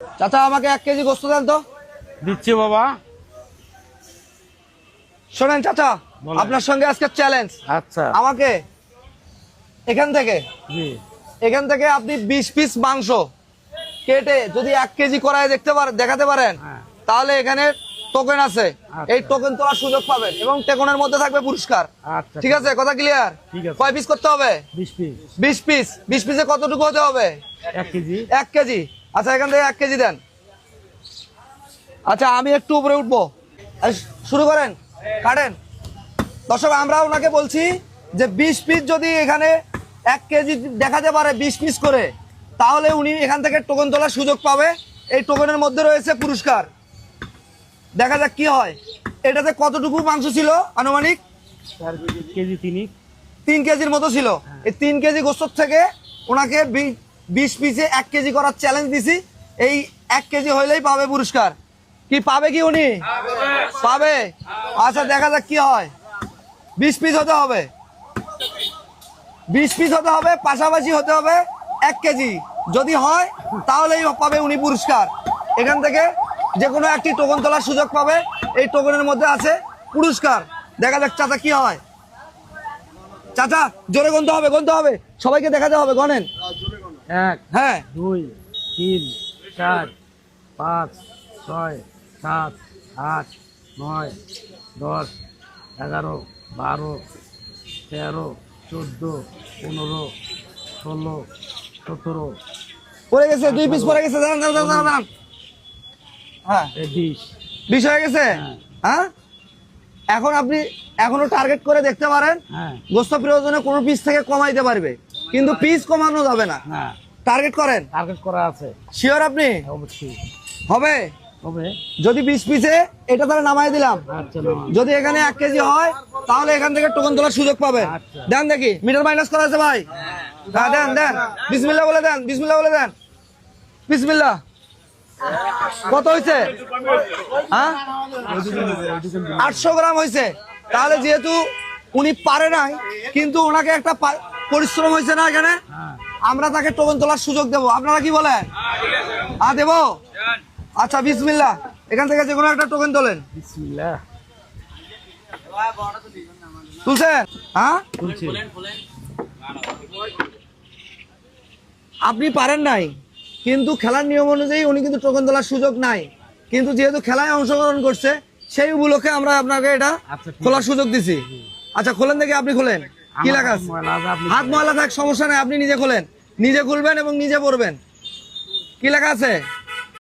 চাচা আমাকে 1 কেজি গোস্ত দেন তো। দিচ্ছি বাবা। শোনেন চাচা, আপনার সঙ্গে আজকে চ্যালেঞ্জ। আচ্ছা, আমাকে এখান থেকে আপনি 20 পিস মাংস কেটে যদি 1 কেজি করায় দেখাতে পারেন, তাহলে এখানে টোকেন আছে, এই টোকেন তোলার সুযোগ পাবেন এবং টোকেনের মধ্যে থাকবে পুরস্কার। ঠিক আছে, কথা ক্লিয়ার? কয় পিস করতে হবে? 20 পিস। 20 পিসে কতটুকু হতে হবে? 1 কেজি। আচ্ছা, এখান থেকে 1 কেজি দেন। আচ্ছা, আমি একটু উপরে উঠবো, শুরু করেন, কাটেন। দর্শক, আমরা ওনাকে বলছি যে 20 পিস যদি এখানে 1 কেজি দেখাতে পারে 20 পিস করে, তাহলে উনি এখান থেকে টোকেন তোলার সুযোগ পাবে। এই টোকেনের মধ্যে রয়েছে পুরস্কার। দেখা যাক কি হয়। এটাতে কতটুকু মাংস ছিল আনুমানিক? 3 কেজির মতো ছিল। এই 3 কেজি গোস্ত থেকে ওনাকে 20 পিসে 1 কেজি করার চ্যালেঞ্জ দিছি। এই 1 কেজি হইলেই পাবে পুরস্কার। কি পাবে কি উনি? পাবে। আচ্ছা, দেখা যাক কি হয়। 20 পিস হতে হবে, 20 পিস হতে হবে, পাশাপাশি হতে হবে 1 কেজি। যদি হয় তাহলেই পাবে উনি পুরস্কার। এখান থেকে যে কোনো একটি টোকন তোলার সুযোগ পাবে। এই টোকনের মধ্যে আছে পুরস্কার। দেখা যাক চাচা কি হয়। চাচা জোরে গুনতে হবে, সবাইকে দেখাতে হবে। গনেন। 1, হ্যাঁ, 2, 3, 4, 5, 6, 7, 8, 9, 10, 11, 12, 13, 14, 15, 16, 17, পড়ে গেছে 2 পিস পড়ে গেছে। দাঁড়ান। হ্যাঁ, 20 হয়ে গেছে। হ্যাঁ, এখন আপনি এখনো টার্গেট করে দেখতে পারেন। গোস্ত প্রয়োজনে কোনো পিস থেকে কমাইতে পারবে, কিন্তু পিস কমানো যাবে না। টার্গেট করেন। টার্গেট করা আছে। শিওর আপনি? অবশ্যই হবে। যদি 20 পিসে এটা তাহলে নামাই দিলাম। যদি এখানে 1 কেজি হয় তাহলে এখান থেকে টোকন তোলার সুযোগ পাবে। দেন দেখি, মিটার মাইনাস করা আছে ভাই। হ্যাঁ, দেন। বিসমিল্লাহ বলে দেন। বিসমিল্লাহ। কত হয়েছে? হ্যাঁ, 800 গ্রাম হয়েছে। তাহলে যেহেতু উনি পারে নাই, কিন্তু ওনাকে একটা পরিশ্রম হয়েছে না এখানে, আমরা তাকে টোকন তোলার সুযোগ দেবো। আপনারা কি বলেন? দেবো। আচ্ছা, বিসমিল্লাহ। এখান থেকে যে কোনো একটা টোকেন তোলেন। বিসমিল্লাহ। তুলছেন? হ্যাঁ, আপনি পারেন নাই, কিন্তু খেলার নিয়ম অনুযায়ী উনি কিন্তু টোকেন তোলার সুযোগ নাই। কিন্তু যেহেতু খেলায় অংশগ্রহণ করছে, সেই উপলক্ষে আমরা আপনাকে এটা খোলার সুযোগ দিছি। আচ্ছা, খোলেন দেখি। আপনি খোলেন। কি লেখা আছে? হাত ময়লা থাক, সমস্যা নাই, আপনি নিজে খোলেন, নিজে খুলবেন এবং নিজে পড়বেন। কি লেখা আছে?